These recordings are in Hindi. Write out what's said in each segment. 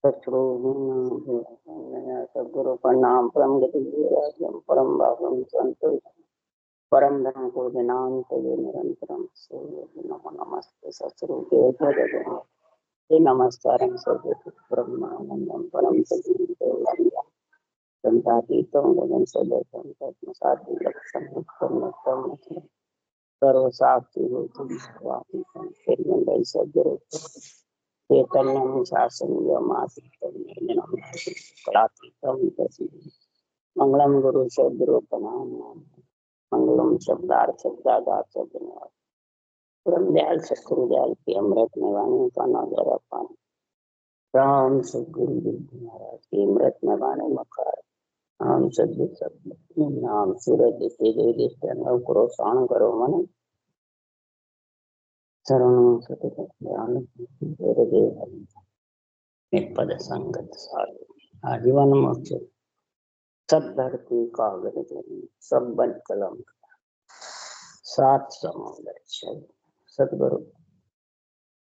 सदगुरु प्रणाम। परम गति परम भागम संतोष परम धन को नाम तेजे निरंतरम नमो नमस्ते सत्स्वरूपे नमस्कारं सर्वत्र ब्रह्मानंदं परम सद्गुरुदेव संतातीतं गगन सदतं तत्मसादि लक्षण उत्तम सर्व साक्षी होती सर्वातीतं निर्मल सद्गुरु चैतन्यं शासनीयमासीतं कलातीतं तस्मै मंगलम गुरु सद्गुरु प्रणाम। मंगलम शब्दार्थ शब्दागार धन्यवाद। परम दयाल सतगुरु दयाल की अमृत में वाणी का नजर पानी राम सदगुरु महाराज की अमृत में वाणी मकार नाम सद्गुरु सत्य नाम सूरज तेज नव करो शान करो मन शरणों सतत ज्ञान पद संगत साधु आजीवन मोक्ष सब धरती कागज सब बन कलम सात समुद्र सतगुरु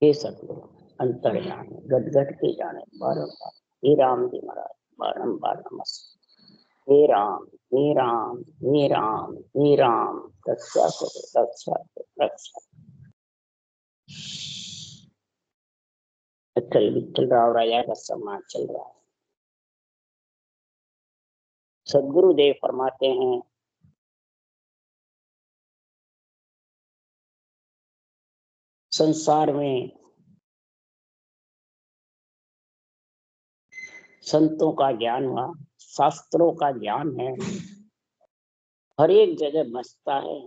हे सतगुरु अंतर जाने गद गद के जाने बारंबार हे राम जी महाराज बारंबार नमस्कार। हे राम हे राम हे राम हे राम रक्षा करो रक्षा करो रक्षा। अटल विठल राव राजा का सम्मान चल रहा है। सदगुरुदेव फरमाते हैं संसार में संतों का ज्ञान हुआ, शास्त्रों का ज्ञान है, हर एक जगह बसता है,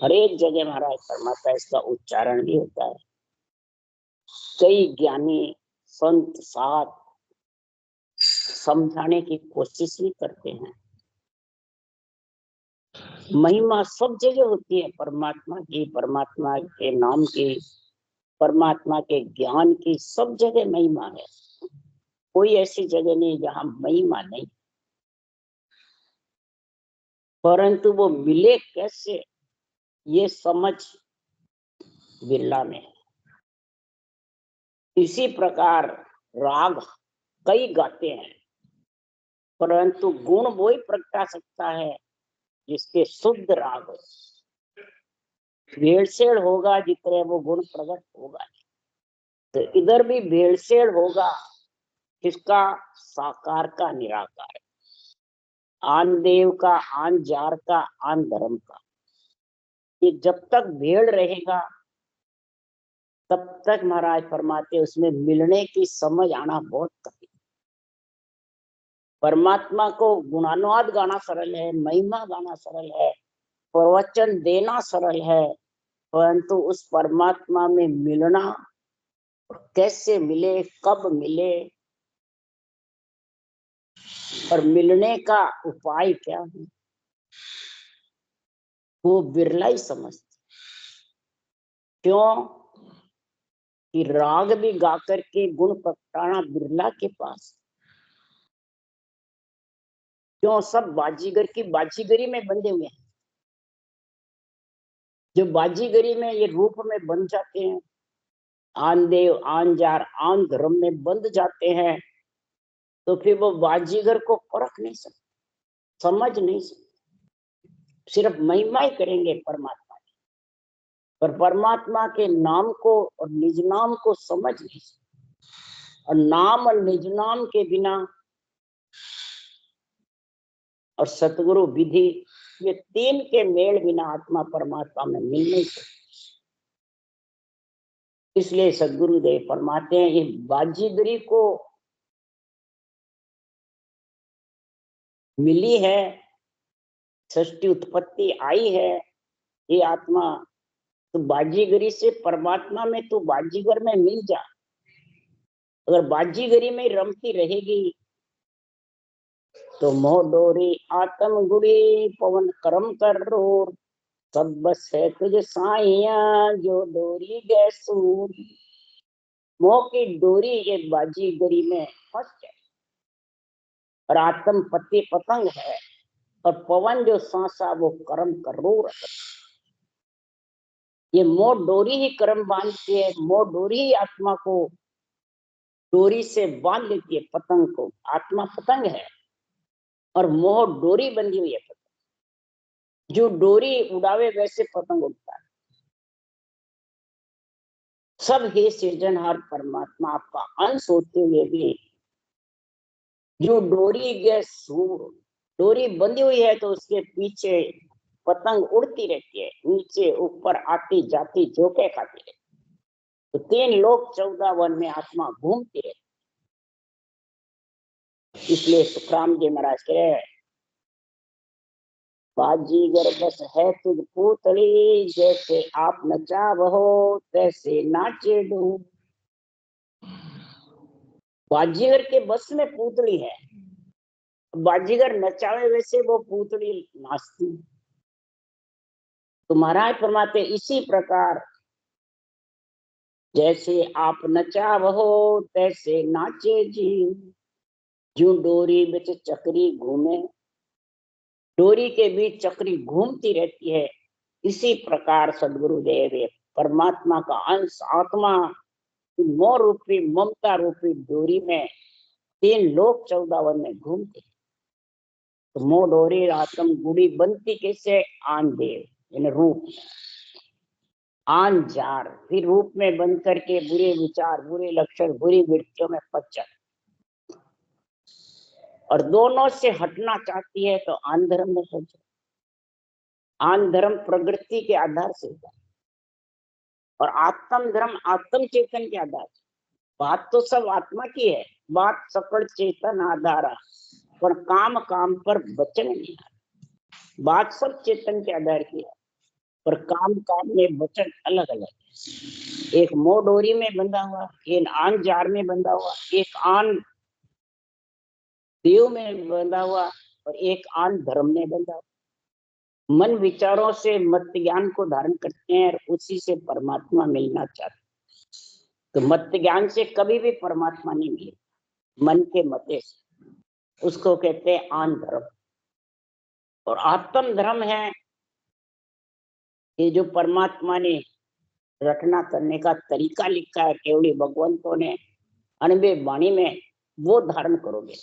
हर एक जगह महाराज फरमाता है, इसका उच्चारण भी होता है। कई ज्ञानी संत साथ समझाने की कोशिश भी करते हैं। महिमा सब जगह होती है परमात्मा की, परमात्मा के नाम की, परमात्मा के ज्ञान की, सब जगह महिमा है। कोई ऐसी जगह नहीं जहां महिमा नहीं, परंतु वो मिले कैसे ये समझ बिरला में है। इसी प्रकार राग कई गाते हैं, परंतु गुण वो ही प्रगटा सकता है जिसके शुद्ध राग हो। भेड़सेड़ होगा जितने वो गुण प्रकट होगा, तो इधर भी भेड़सेड़ होगा किसका? साकार का निराकार, आन देव का, आन जार का, आन धर्म का। ये जब तक भेड़ रहेगा तब तक महाराज फरमाते उसमें मिलने की समझ आना बहुत कठिन। परमात्मा को गुणानुवाद गाना सरल है, महिमा गाना सरल है, प्रवचन देना सरल है, परंतु उस परमात्मा में मिलना कैसे मिले, कब मिले और मिलने का उपाय क्या है, वो बिरला ही समझते। क्यों कि राग भी गा करके गुण प्रगटाना बिरला के पास। क्यों? सब बाजीगर की बाजीगरी में बंधे हुए हैं। जो बाजीगरी में ये रूप में बंध जाते हैं, आन देव आन जार आन धर्म में बंध जाते हैं, तो फिर वो बाजीगर को परख नहीं सकते, समझ नहीं सकते, सिर्फ महिमा ही करेंगे परमात्मा की, पर परमात्मा के नाम को और निज नाम को समझ नहीं सकते। और नाम और निज नाम के बिना और सतगुरु विधि, ये तीन के मेल बिना आत्मा परमात्मा में मिल नहीं सकती। इसलिए सदगुरुदेव फरमाते हैं ये बाजीगरी को मिली है, सृष्टि उत्पत्ति आई है, ये आत्मा तो बाजीगरी से परमात्मा में तो बाजीगर में मिल जा। अगर बाजीगरी में रमती रहेगी तो मोह डोरी आत्म गुड़ी पवन कर्म कर रो सब बस है तुझ साइया जो डोरी गैसूर। मोह की डोरी ये बाजीगरी में फंस जाए, और आत्म पति पतंग है, और पवन जो सांसा वो कर्म करोड़। ये मोह डोरी ही कर्म बांधती है, मोह डोरी ही आत्मा को डोरी से बांध लेती है पतंग को। आत्मा पतंग है और मोह डोरी बंधी हुई है। पतंग जो डोरी उड़ावे वैसे पतंग उड़ता है। सब हे सृजनहार परमात्मा आपका अंश होते हुए भी जो डोरी बंधी हुई है तो उसके पीछे पतंग उड़ती रहती है, नीचे ऊपर आती जाती झोंके खाती रहती। तो 3 लोक 14 वन में आत्मा घूमती रहती। इसलिए सुखराम जी महाराज कह बाजीगर बस है तुझ पूतली, जैसे आप नचावहो तैसे नाचे दूं। बाजीगर के बस में पूतली है, बाजीगर नचावे वैसे वो पूतली नाचती। तो महाराज फरमाते इसी प्रकार जैसे आप नचावहो तैसे नाचे जी। जो डोरी बिच चक्री घूमे, डोरी के बीच चक्री घूमती रहती है, इसी प्रकार सदगुरुदेव परमात्मा का अंश आत्मा मोह रूपी ममता रूपी डोरी में 3 लोक 14 वन में घूमते। तो मोह डोरी आत्म गुड़ी बनती कैसे? आन देव यानी रूप, आन जार, फिर रूप में बंद करके बुरे विचार, बुरे लक्षण, बुरी वृत्तियों में पच्चर, और दोनों से हटना चाहती है तो आन धर्म में सोचो। आन धर्म प्रवृत्ति के आधार से होता है और आत्म धर्म आत्म चेतन के आधार से। बात तो सब आत्मा की है, बात सकल चेतन आधारा, पर काम काम पर वचन नहीं आ। बात सब चेतन के आधार की है, पर काम काम में वचन अलग अलग है। एक मोह डोरी में बंधा हुआ, एक आन जार में बंधा हुआ, एक आन देव में बंधा हुआ और एक आन धर्म में बंधा हुआ। मन विचारों से मत ज्ञान को धारण करते हैं और उसी से परमात्मा मिलना चाहते। तो मत ज्ञान से कभी भी परमात्मा नहीं मिले, मन के मते से, उसको कहते हैं आन धर्म। और आत्म धर्म है ये जो परमात्मा ने रचना करने का तरीका लिखा है केवली भगवंतों ने अनबे वाणी में, वो धारण करोगे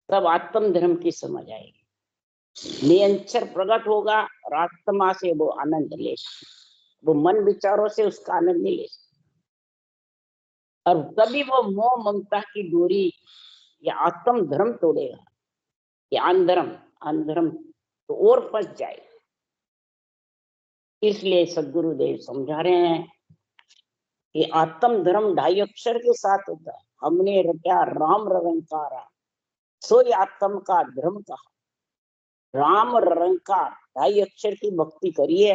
तब आत्म धर्म की समझ आएगी। निरंतर प्रकट होगा और आत्मा से वो आनंद ले, वो मन विचारों से उसका आनंद नहीं ले। और तभी वो मोह ममता की डोरी या आत्म धर्म तोड़ेगा। या आन धर्म तो और फंस जाए। इसलिए सदगुरुदेव समझा रहे हैं कि आत्म धर्म 2.5 अक्षर के साथ होता है। हमने रटा राम रंकारा, सोई आत्म का धर्म कहा। राम रंकार 2.5 अक्षर की भक्ति करिए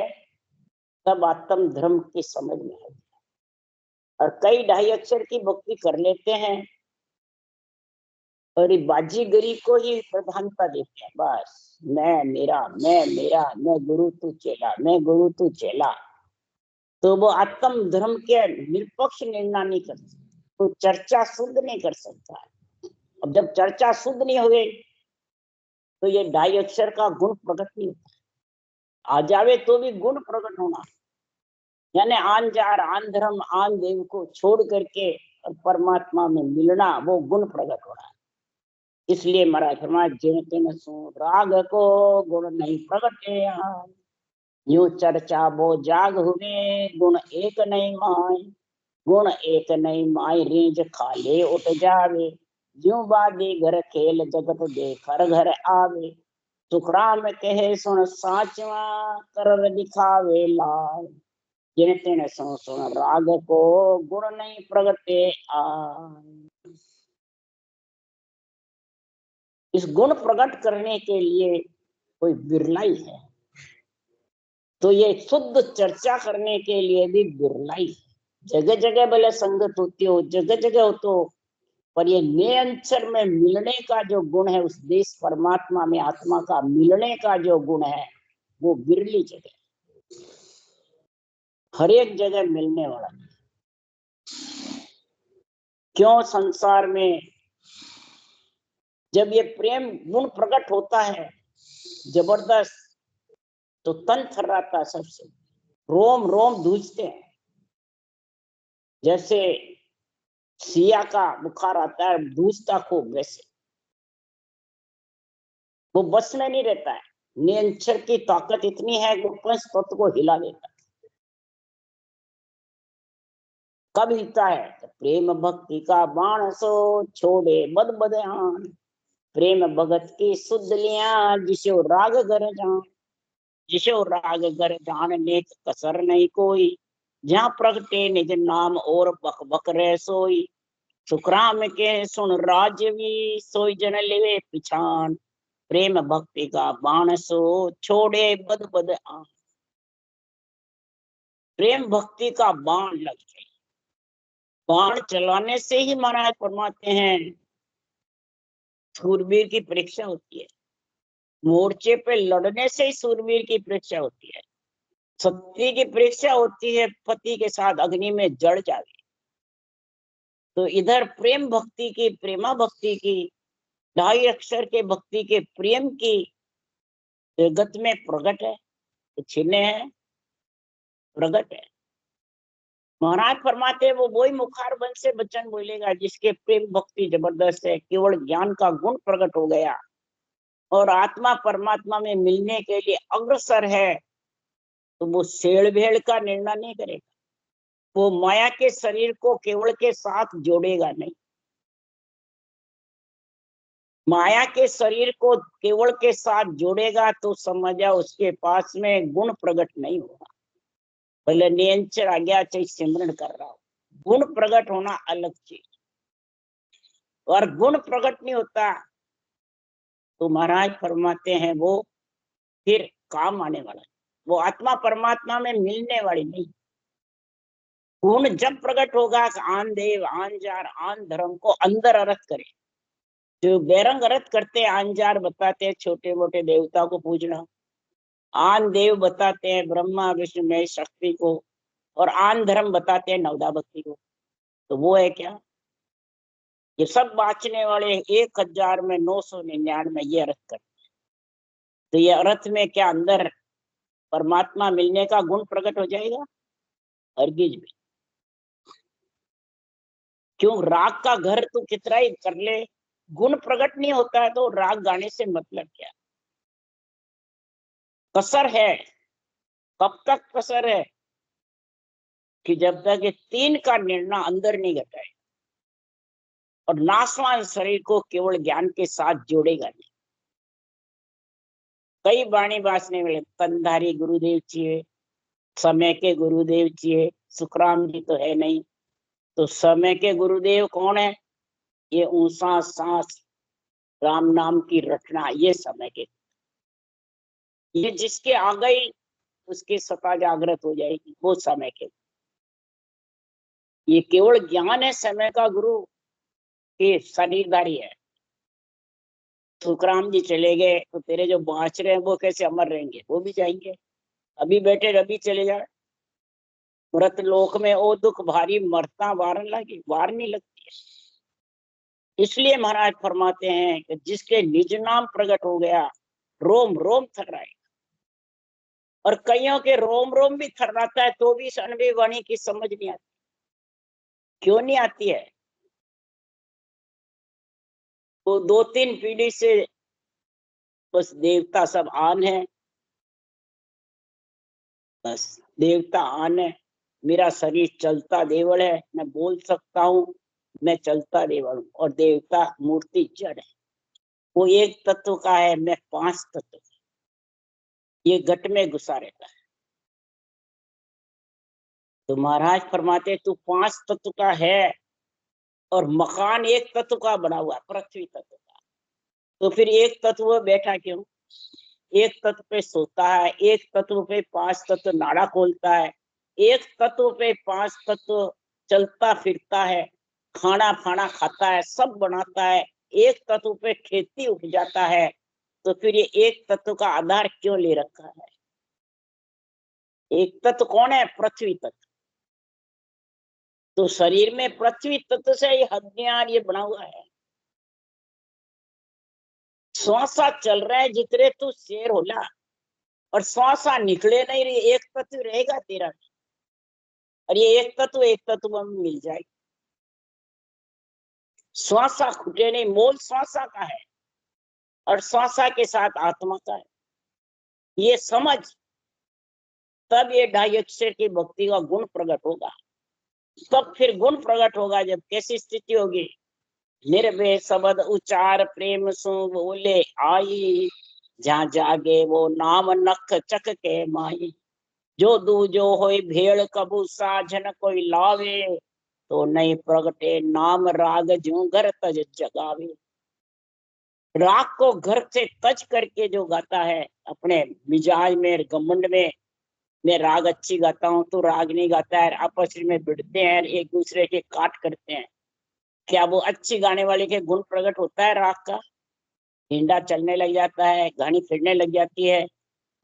तब आत्म धर्म की समझ में आएगी। और कई 2.5 अक्षर की भक्ति कर लेते हैं और बाजीगरी को ही प्रधानता देते हैं। बस मैं मेरा, मैं गुरु तू चेला, मैं गुरु तू चेला। तो वो आत्म धर्म के निरपक्ष निर्णय नहीं कर सकता, तो चर्चा शुद्ध नहीं कर सकता है। अब जब चर्चा शुद्ध नहीं हो गई तो ये 2.5 अक्षर का गुण प्रकट नहीं होता। आ जावे तो भी गुण प्रकट होना, यानी आन जार, आन धर्म, आन देव को छोड़ करके और परमात्मा में मिलना, वो गुण प्रकट हो रहा है। इसलिए महाराज फरमाया जिन तिन सो राग को गुण नहीं प्रगटे, यूं चर्चा वो जाग हुए गुण एक नहीं माय। गुण एक नहीं माय रींज खाले उठ जावे, यूं बादी घर खेल जगत देखर घर आवे। सुखराम कहे सुन साचवा कर दिखावे लाल, जिन तिन सो सुन राग को गुण नहीं प्रगटे आय। इस गुण प्रकट करने के लिए कोई बिरला ही है, तो ये शुद्ध चर्चा करने के लिए भी बिरला ही है। जगह जगह भले संगत होती हो, जगह जगह हो तो, पर ये निरंतर में मिलने का जो गुण है, उस देश परमात्मा में आत्मा का मिलने का जो गुण है, वो बिरली जगह, हर एक जगह मिलने वाला। क्यों संसार में जब ये प्रेम गुण प्रकट होता है जबरदस्त, तो तन थर्राता है, सबसे रोम रोम धूजते हैं। जैसे सिया का बुखार आता है, दूसता खूब, वैसे वो बस में नहीं रहता है। नियंत्रण की ताकत इतनी है कि पंच तत्व को हिला देता है। कब हिलता है? तो प्रेम भक्ति का बाण सो छोड़े बद बदहान। प्रेम भगत की सुध लिया जिसो राग गर जान। जिसो राग गर जान नेक कसर नहीं कोई। जहाँ प्रगटे निज नाम और बक बक रह सोई। सुखराम के सुन राजवी सोई जन लेवे पिछान। प्रेम भक्ति का बाण सो छोड़े बद बद आन। प्रेम भक्ति का बाण लग जाए। बाण चलाने से ही महाराज फरमाते हैं सूरवीर की परीक्षा होती है। मोर्चे पे लड़ने से ही सूरवीर की परीक्षा होती है। सत्य की परीक्षा होती है पति के साथ अग्नि में जड़ जावे। तो इधर प्रेम भक्ति की, प्रेमा भक्ति की, ढाई अक्षर के भक्ति के प्रेम की जगत में प्रकट है, तो छिने है, प्रकट है। महाराज फरमाते वो वही मुखार बन से बचन बोलेगा जिसके प्रेम भक्ति जबरदस्त है, केवल ज्ञान का गुण प्रकट हो गया और आत्मा परमात्मा में मिलने के लिए अग्रसर है। तो वो शेड़ भेड़ का निर्णय नहीं करेगा। वो माया के शरीर को केवल के साथ जोड़ेगा नहीं। माया के शरीर को केवल के साथ जोड़ेगा तो समझा उसके पास में गुण प्रकट नहीं होगा। भले नियंत्रण आज्ञा चाहिए सिमरन कर रहा हो, गुण प्रकट होना अलग चीज। और गुण प्रकट नहीं होता तो महाराज फरमाते हैं वो फिर काम आने वाला है। वो आत्मा परमात्मा में मिलने वाली नहीं। गुण जब प्रकट होगा कि आन देव आन जार आन धर्म को अंदर अर्थ करे। जो बेरंग अर्थ करते हैं, आन जार बताते हैं छोटे मोटे देवता को पूजना, आन देव बताते हैं ब्रह्मा विष्णु महेश शक्ति को, और आन धर्म बताते हैं नवदा भक्ति को। तो वो है क्या? ये सब बाँचने वाले 1000 में 999 ये अर्थ करते। तो ये अर्थ में क्या अंदर परमात्मा मिलने का गुण प्रकट हो जाएगा? हरगिज भी। क्यों? राग का घर तो कितना ही कर ले, गुण प्रकट नहीं होता है तो राग गाने से मतलब क्या? कसर है। कब तक कसर है? कि जब तक ये 3 का निर्णय अंदर नहीं घटाए और नाशवान शरीर को केवल ज्ञान के साथ जोड़ेगा नहीं। कई वाणी बासने वाले तनधारी गुरुदेव चाहिए, समय के गुरुदेव चाहिए। सुखराम जी तो है नहीं, तो समय के गुरुदेव कौन है? ये ऊंसा सांस राम नाम की रटना, ये समय के। ये जिसके आ गई उसकी सत्ता जागृत हो जाएगी, वो समय के। ये केवल ज्ञान है समय का गुरु के शरीरधारी है। सुखराम जी चले गए तो तेरे जो बाँच रहे हैं वो कैसे अमर रहेंगे? वो भी जाएंगे। अभी बैठे रवि चले जाए मृत लोक में, ओ दुख भारी मरता वार लगी, वार नहीं लगती है। इसलिए महाराज फरमाते हैं कि जिसके निज नाम प्रकट हो गया रोम रोम थर्राए। और कईयों के रोम रोम भी थर्राता है तो भी इस अनबी वाणी की समझ नहीं आती। क्यों नहीं आती है? वो 2-3 पीढ़ी से बस देवता सब आन है, बस देवता आन है। मेरा शरीर चलता देवल है, मैं बोल सकता हूँ, मैं चलता देवल हूँ। और देवता मूर्ति जड़ है। वो एक तत्व का है, मैं 5 तत्व। ये घट में घुसा रहता है। तो महाराज फरमाते तू 5 तत्व का है और मकान एक तत्व का बना हुआ है, पृथ्वी तत्व का। तो फिर एक तत्व बैठा क्यों? एक तत्व पे सोता है, एक तत्व पे 5 तत्व नाड़ा खोलता है, एक तत्व पे 5 तत्व चलता फिरता है, खाना खाना खाता है, सब बनाता है। एक तत्व पे खेती उपजाता है। तो फिर ये एक तत्व का आधार क्यों ले रखा है? एक तत्व कौन है? पृथ्वी तत्व। तो शरीर में पृथ्वी तत्व से ये हड्डियां ये बना हुआ है। श्वासा चल रहा है जितने तू शेर होला, और श्वासा निकले नहीं रही, एक तत्व रहेगा तेरा। और ये एक तत्व में मिल जाएगा। श्वासा खुटे नहीं, मोल श्वासा का है और श्वासा के साथ आत्मा का है। ये समझ, तब ये ढाई अक्षर की भक्ति का गुण प्रकट होगा। तब फिर गुण प्रकट होगा जब कैसी स्थिति होगी, निर्भय शब्द उच्चार प्रेम सु बोले आई, जहाँ जागे वो नाम नख चक के माई, जो दूजो होए भेड़ कबू साझन कोई लावे, तो नहीं प्रगटे नाम राग ज्यों घर तज जगावे। राग को घर से तज करके जो गाता है अपने मिजाज में घमंड में, मैं राग अच्छी गाता हूँ, तो राग नहीं गाता है, आपस में भिड़ते हैं, एक दूसरे के काट करते हैं, क्या वो अच्छी गाने वाले के गुण प्रकट होता है? राग का हिंडा चलने लग जाता है, घानी फिरने लग जाती है,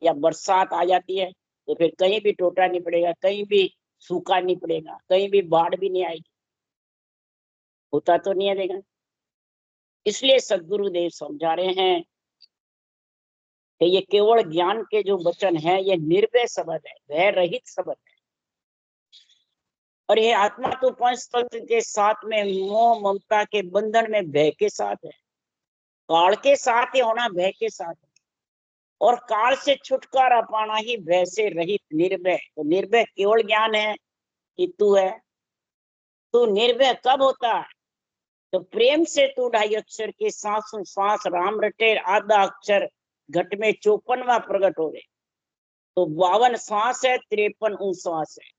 या बरसात आ जाती है, तो फिर कहीं भी टोटा नहीं पड़ेगा, कहीं भी सूखा नहीं पड़ेगा, कहीं भी बाढ़ भी नहीं आएगी, होता तो नहीं है देखा। इसलिए सदगुरुदेव समझा रहे हैं कि ये केवल ज्ञान के जो वचन है, ये निर्भय शब्द है, भय रहित शब्द है। और ये आत्मा तो पंच तत्व के साथ में मोह ममता के बंधन में भय के साथ है, काल के साथ ही होना भय के साथ है, और काल से छुटकारा पाना ही भय से रहित निर्भय। तो निर्भय केवल ज्ञान है कि तू है। तू निर्भय कब होता है? तो प्रेम से तू ढाई अक्षर के सांस श्वास राम रटे, आधा अक्षर घट में 54वां प्रकट हो गए, तो 52 श्वास है, 53 श्वास है,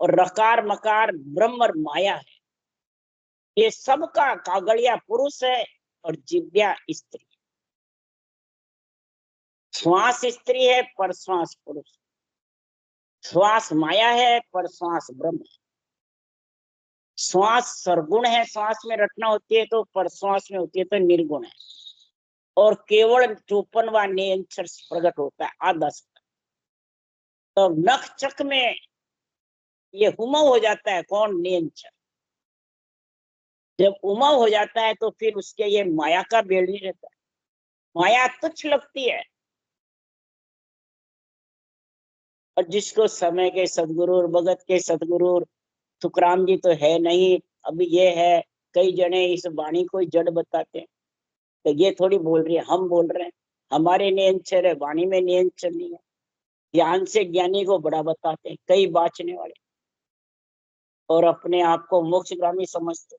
और रकार मकार ब्रह्म और माया है। ये सबका कागड़िया पुरुष है और जिव्या स्त्री। श्वास स्त्री है पर श्वास पुरुष, श्वास माया है पर श्वास ब्रह्म है। श्वास सरगुण है, श्वास में रटना होती है, तो पर श्वास में होती है तो निर्गुण है, और केवल 54वां नियंत्रण प्रकट होता है आधा। तो नख चक में ये हुमा हो जाता है, कौन? नियंत्रण। जब उमा हो जाता है तो फिर उसके ये माया का बेड़ नहीं रहता है, माया तुच्छ लगती है। और जिसको समय के सदगुरु और भगत के सदगुरु तुकराम जी तो है नहीं, अभी ये है, कई जने इस वाणी को जड़ बताते हैं, तो ये थोड़ी बोल रही है, हम बोल रहे हैं, हमारे नियंत्रण है, वाणी में नियंत्रण नहीं है। ज्ञान से ज्ञानी को बड़ा बताते हैं कई बाचने वाले, और अपने आप को मोक्षगामी समझते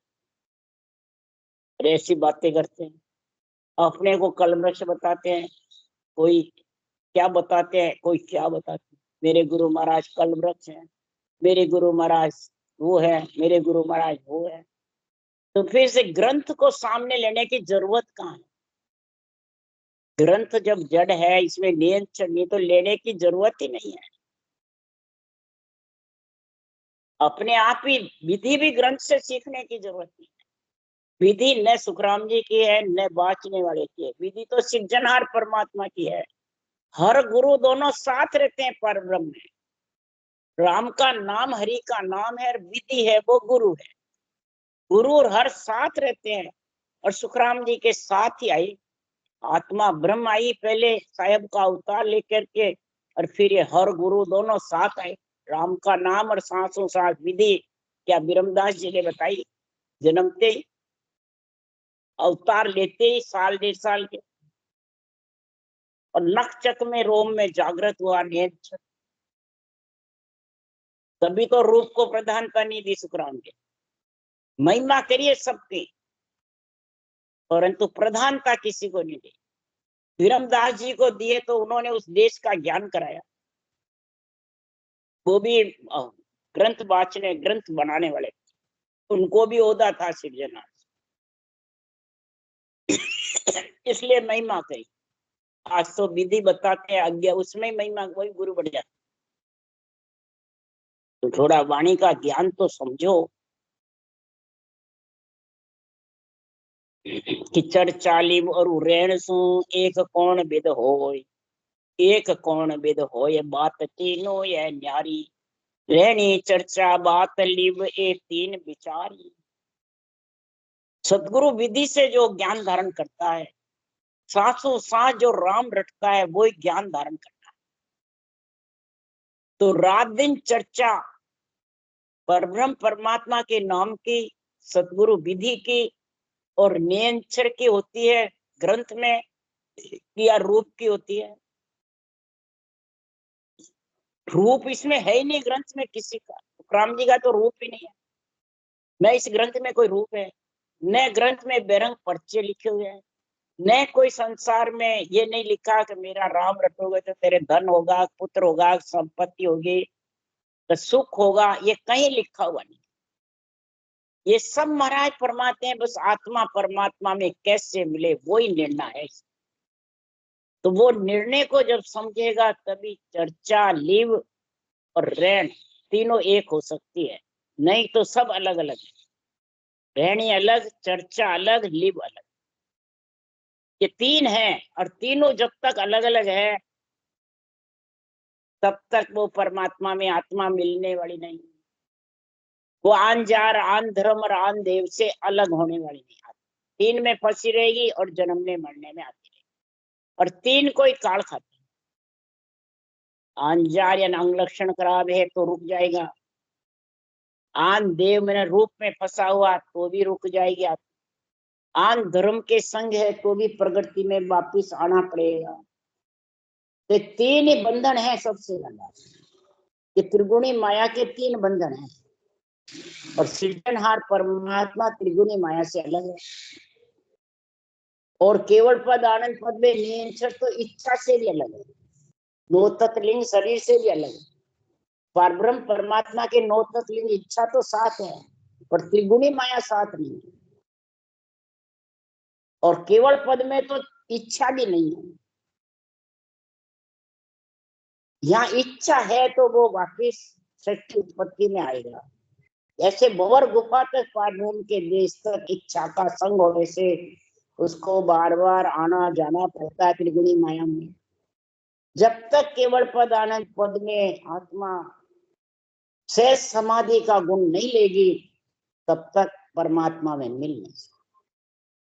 और ऐसी बातें करते हैं। अपने को कलमृक्ष बताते हैं, कोई क्या बताते हैं, कोई क्या बताते हैं, मेरे गुरु महाराज कलवृक्ष हैं, मेरे गुरु महाराज वो है, मेरे गुरु महाराज वो है। तो फिर से ग्रंथ को सामने लेने की जरूरत कहाँ है? ग्रंथ जब जड़ है, इसमें नियंत्रण नहीं, तो लेने की जरूरत ही नहीं है। अपने आप ही विधि भी ग्रंथ से सीखने की जरूरत नहीं है। विधि न सुखराम जी की है न बाचने वाले की है, विधि तो सिर्जनहार परमात्मा की है। हर गुरु दोनों साथ रहते हैं पर ब्रह्म में। राम का नाम हरि का नाम है, और विधि है वो गुरु है। गुरु और हर साथ रहते हैं, और सुखराम जी के साथ ही आई आत्मा ब्रह्म आई पहले साहेब का अवतार लेकर के, और फिर ये हर गुरु दोनों साथ आए। राम का नाम और सांसों सांस विधि क्या बिरमदास जी ने बताई, जन्मते ही अवतार लेते ही साल 1.5 साल के, और नखचक में रोम में जागृत हुआ नेत्र। तभी तो रूप को प्रधानता नहीं दी सुखराम के, महिमा करिए सबकी, परंतु प्रधानता किसी को नहीं दी। विरमदास जी को दिए तो उन्होंने उस देश का ज्ञान कराया, वो भी ग्रंथ वाचने ग्रंथ बनाने वाले, उनको भी ओहदा था सिर्जना। इसलिए महिमा कही। आज तो विधि बताते हैं आज्ञा, उसमें महिमा वही गुरु बढ़ जाता। तो थोड़ा वाणी का ज्ञान तो समझो कि चढ़ चाली और रेण सु एक कौन विद होय, एक कौन विद होय बात तीनों ये न्यारी, रहनी चर्चा बात लिव ए तीन विचारी। सदगुरु विधि से जो ज्ञान धारण करता है, सांसों सांस जो राम रटता है, वो ज्ञान धारण करता है। तो रात दिन चर्चा परब्रह्म परमात्मा के नाम की, सदगुरु विधि की, और नियंचर की होती है ग्रंथ में या रूप की होती है? रूप इसमें है ही नहीं ग्रंथ में किसी का। राम जी का तो रूप ही नहीं है। न इस ग्रंथ में कोई रूप है, न ग्रंथ में बेरंग पर्चे लिखे हुए हैं, न कोई संसार में ये नहीं लिखा कि मेरा राम रटोगे तो तेरे धन होगा, पुत्र होगा, संपत्ति होगी, तो सुख होगा। ये कहीं लिखा हुआ नहीं। ये सब महाराज परमात्मा है, बस आत्मा परमात्मा में कैसे मिले वही निर्णय है। तो वो निर्णय को जब समझेगा तभी चर्चा, लिव और रहन तीनों एक हो सकती है, नहीं तो सब अलग अलग है। रहनी अलग, चर्चा अलग, लिव अलग, ये तीन है। और तीनों जब तक अलग अलग है तब तक वो परमात्मा में आत्मा मिलने वाली नहीं। वो आन जार, आन धर्म और आन देव से अलग होने वाली नहीं। तीन में फंसी रहेगी और जन्मने मरने में आती रहेगी। और तीन कोई काल खाती है। आंजार या अंग लक्षण खराब है तो रुक जाएगा। आन देव में रूप में फंसा हुआ तो भी रुक जाएगी। आन धर्म के संग है तो भी प्रगति में वापिस आना पड़ेगा। तो तीन ही बंधन है सबसे ज्यादा। ये त्रिगुणी माया के तीन बंधन है। और सृजनहार परमात्मा त्रिगुणी माया से अलग है। और केवल पद आनंद पद में नियंत्रण तो इच्छा से भी अलग है। नौ तत्लिंग शरीर से भी अलग है। परब्रह्म परमात्मा के नौ तत्लिंग इच्छा तो साथ है, पर त्रिगुणी माया साथ नहीं है। और केवल पद में तो इच्छा भी नहीं है। यहाँ इच्छा है तो वो वापिस सृष्टि उत्पत्ति में आएगा। ऐसे भंवर गुफा तक पारब्रह्म के देश तक इच्छा का संग होने से उसको बार बार आना जाना पड़ता है त्रिगुणी माया में। जब तक केवल पद आनंद पद में आत्मा शेष समाधि का गुण नहीं लेगी तब तक परमात्मा में मिल नहीं सकती।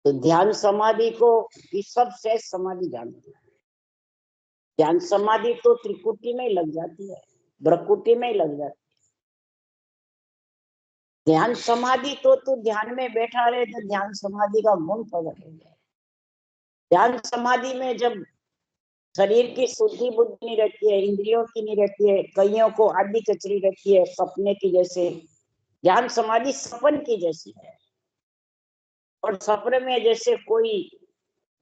तो ध्यान समाधि को सब शेष समाधि जानते हैं। ध्यान समाधि तो त्रिकुटी में लग जाती है, ब्रह्मकुटी में लग जाती है। ध्यान समाधि तो ध्यान में बैठा रहे तो ध्यान समाधि का गुण प्रकट हो जाए। ध्यान समाधि में जब शरीर की शुद्धि बुद्धि नहीं रहती है, इंद्रियों की नहीं रहती है, कईयों को आदि कचरी रहती है सपने की जैसे, ध्यान समाधि सपन की जैसी है। और सपने में जैसे कोई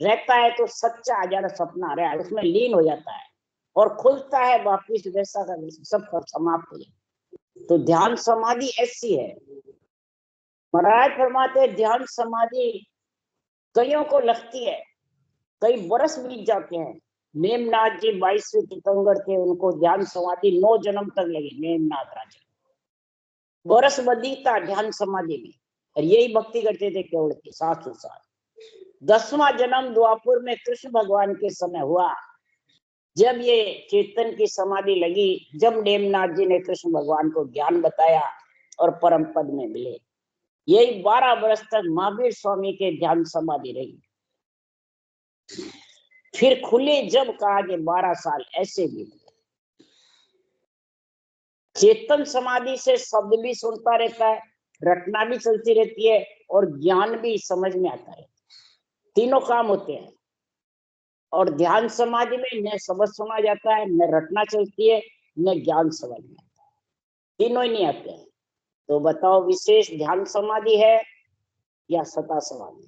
रहता है तो सच्चा हजारा सपना आ रहा है, उसमें लीन हो जाता है और खुलता है वापिस वैसा का वैसा, सब समाप्त हो जाता। तो ध्यान समाधि ऐसी है। महाराज फरमाते ध्यान समाधि कईयों को लगती है, कई वर्ष बीत जाते हैं। नेमनाथ जी 22वें तीर्थंकर थे, उनको ध्यान समाधि 9 जन्म तक लगे। नेमनाथ राजा वर्ष बदीता ध्यान समाधि में, और यही भक्ति करते थे केवल के 700 साल। 10वां जन्म द्वापुर में कृष्ण भगवान के समय हुआ, जब ये चेतन की समाधि लगी, जब नेमनाथ जी ने कृष्ण भगवान को ज्ञान बताया और परम पद में मिले। यही 12 वर्ष तक महावीर स्वामी के ध्यान समाधि रही। फिर खुले जब कहा कि 12 साल ऐसे भी। चेतन समाधि से शब्द भी सुनता रहता है, रटना भी चलती रहती है और ज्ञान भी समझ में आता है। तीनों काम होते हैं। और ध्यान समाधि में न शब्द सुना जाता है, न रटना चलती है, न ज्ञान समझ में आता है। तीनों ही नहीं आते हैं। तो बताओ विशेष ध्यान समाधि है या सता समाधि?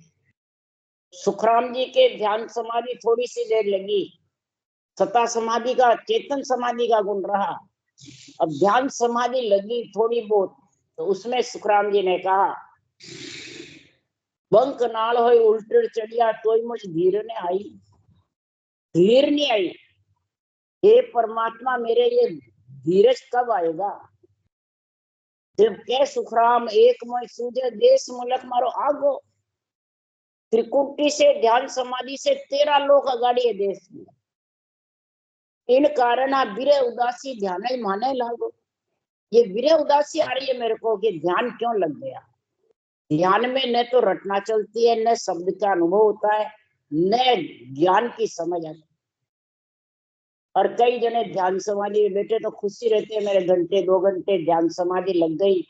सुखराम जी के ध्यान समाधि थोड़ी सी देर लगी, सता समाधि का चेतन समाधि का गुण रहा। अब ध्यान समाधि लगी थोड़ी बहुत, तो उसमें सुखराम जी ने कहा बंक नाल हो उल्टर चढ़िया तो मुझ धीर ने आई। धीर नहीं आई। हे परमात्मा मेरे ये धीरज कब आएगा? जब के सुखराम एक मय सूझे देश मुलक मारो आगो। त्रिकुटी से ध्यान समाधि से 13 लोग अगाड़ी है देश में। इन कारण बिरे उदासी ध्यान ही माने लागो। ये बिरे उदासी आ रही है मेरे को कि ध्यान क्यों लग गया। ध्यान में न तो रटना चलती है, न शब्द का अनुभव होता है, न ज्ञान की समझ आती। और कई जने ध्यान समाधि में बैठे तो खुशी रहते हैं, मेरे घंटे 2 घंटे ध्यान समाधि लग गई,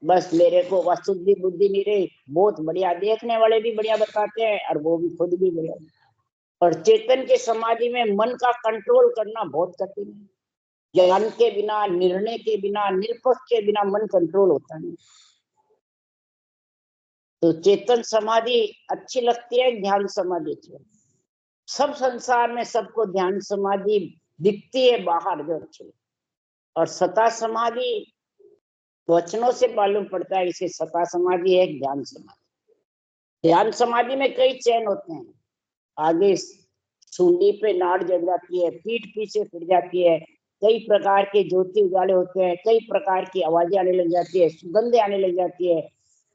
बस मेरे को वस्तुद्धि बुद्धि नहीं रही, बहुत बढ़िया, देखने वाले भी बढ़िया बताते हैं और वो भी खुद भी बढ़िया। और चेतन के समाधि में मन का कंट्रोल करना बहुत कठिन है। ज्ञान के बिना, निर्णय के बिना, निरपेक्ष के बिना मन कंट्रोल होता नहीं। तो चेतन समाधि अच्छी लगती है, ध्यान समाधि अच्छी। सब संसार में सबको ध्यान समाधि दिखती है बाहर जो अच्छी, और सता समाधि वचनों से मालूम पड़ता है इसे सता समाधि है, ध्यान समाधि। ध्यान समाधि में कई चैन होते हैं, आगे सूंडी पे नाड़ जड़ जाती है, पीठ पीछे फिर जाती है, कई प्रकार के ज्योति उजाले होते हैं, कई प्रकार की आवाजें आने लग जाती है, सुगंधें आने लग जाती है,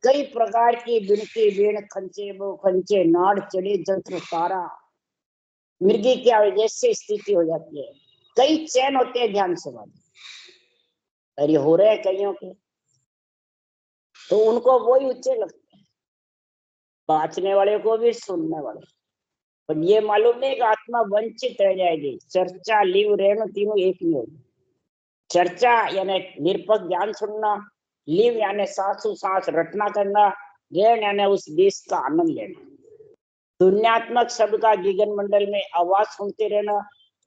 कई प्रकार की बिनती बीण खंचे वो खंचे नाड़ चढ़े जंत्र तारा मिर्गी की आवाज जैसे स्थिति हो जाती है। कई चैन होते हैं ध्यान समाधि, और ये हो रहे हैं कईयों के, तो उनको वही ऊंचे लगते हैं, बाँचने वाले को भी, सुनने वाले। पर ये मालूम नहीं कि आत्मा वंचित रह जाएगी। चर्चा लिव रेणु तीनों एक नहीं होगी। चर्चा यानी निरपक्ष ज्ञान सुनना, लिव यानी सांसों सांस रटना करना, रेण यानी उस देश का आनंद लेना। दुनियात्मक शब्द का गगन मंडल में आवाज सुनते रहना,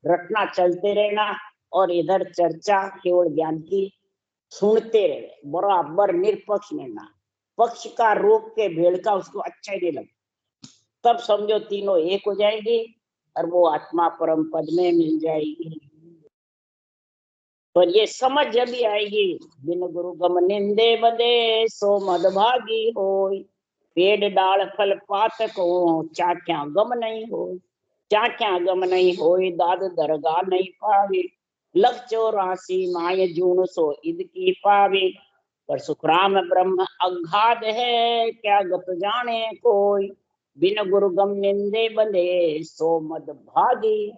रटना चलते रहना, और इधर चर्चा केवल ज्ञान की सुनते रहे, बराबर निरपक्ष लेना। पक्ष का रोक के भेड़ का उसको अच्छा ही नहीं लगता, तब समझो तीनों एक हो जाएगी और वो आत्मा परम पद में मिल जाएगी। पर ये समझ जब भी आएगी, बिन गुरु गम निंदे बदे सो मदभागी होय, पेड़ डाल फल पात को चाख्या गम नहीं हो, चाख्या गम नहीं होय, दाद दरगाह नहीं पावे, लख 84 माय जून सो ईद की पावे, पर सुखराम ब्रह्म अगाध है, क्या गत जाने कोई, बिन गुरु गम निंदे बंदे सो मद भागी।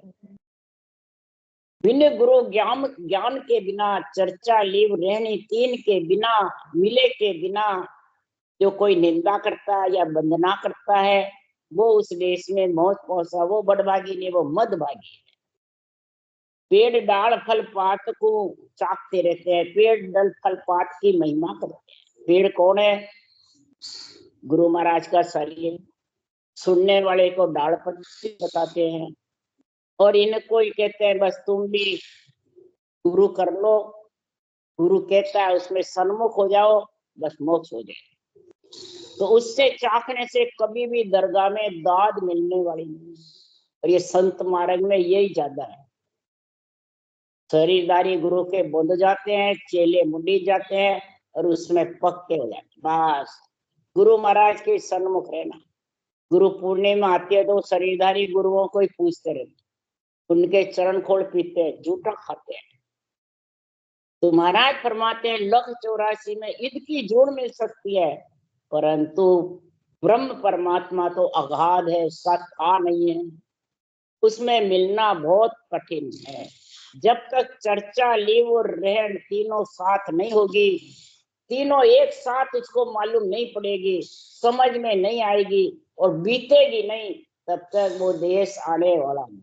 बिन गुरु ज्ञान के बिना, चर्चा लीव रहनी तीन के बिना, मिले के बिना जो कोई निंदा करता है या वंदना करता है, वो उस देश में मौत पहुंचा, वो बड़भागी नहीं, वो मदभागी है। पेड़ डाल फल पात को चाकते रहते हैं, पेड़ डल फल पात की महिमा करते हैं। पेड़ कौन है? गुरु महाराज का शरीर, सुनने वाले को डाल पत्ती बताते हैं, और इनको ही कहते हैं बस तुम भी गुरु कर लो, गुरु कहता है उसमें सन्मुख हो जाओ, बस मोक्ष हो जाए। तो उससे चाखने से कभी भी दरगाह में दाद मिलने वाली नहीं, और ये संत मार्ग में यही ज्यादा है। शरीरदारी गुरु के बंध जाते हैं, चेले मुंडी जाते हैं और उसमें पक्के हो जाते। बस गुरु महाराज के सन्मुख रहना। गुरु पूर्णिमा आती है तो शरीरधारी गुरुओं को ही पूछते रहते, उनके चरण खोल पीते हैं, जूठा खाते हैं। तो महाराज फरमाते हैं लख 84 में ईद की जोड़ मिल सकती है, परंतु ब्रह्म परमात्मा तो अगाध है, उसका था नहीं है, उसमें मिलना बहुत कठिन है। जब तक चर्चा लीव और रहन तीनों साथ नहीं होगी, तीनों एक साथ उसको मालूम नहीं पड़ेगी, समझ में नहीं आएगी और बीतेगी नहीं, तब तक वो देश आने वाला नहीं।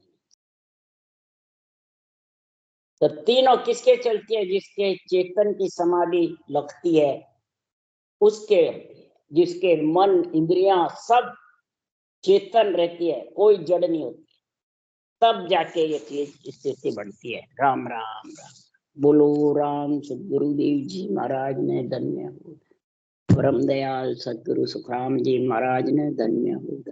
तो तीनों किसके चलती है? जिसके चेतन की समाधि लगती है उसके, जिसके मन इंद्रियां सब चेतन रहती है, कोई जड़ नहीं होती, तब जाके ये चीज स्थिति बढ़ती है। राम राम राम बोलो। राम सदगुरुदेव जी महाराज ने धन्य हो, परम दयाल सदगुरु सुखराम जी महाराज ने धन्य हो,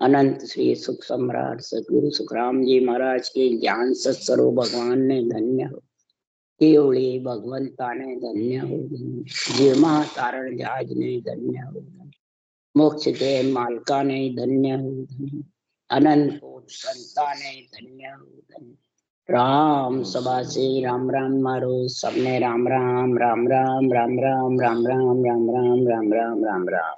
अनंत श्री सुख सम्राट सदगुरु सुखराम जी महाराज के ज्ञान सत्स्वरूप भगवान ने धन्य हो, केवली भगवंता ने धन्य हो, जीमा तारण जहाज ने धन्य हो, मोक्ष दे मालका ने धन्य हो, अनंत संता ने धन्य हो। राम सभा से राम राम मारो, सबने राम राम राम राम राम राम राम राम राम राम राम राम राम राम राम।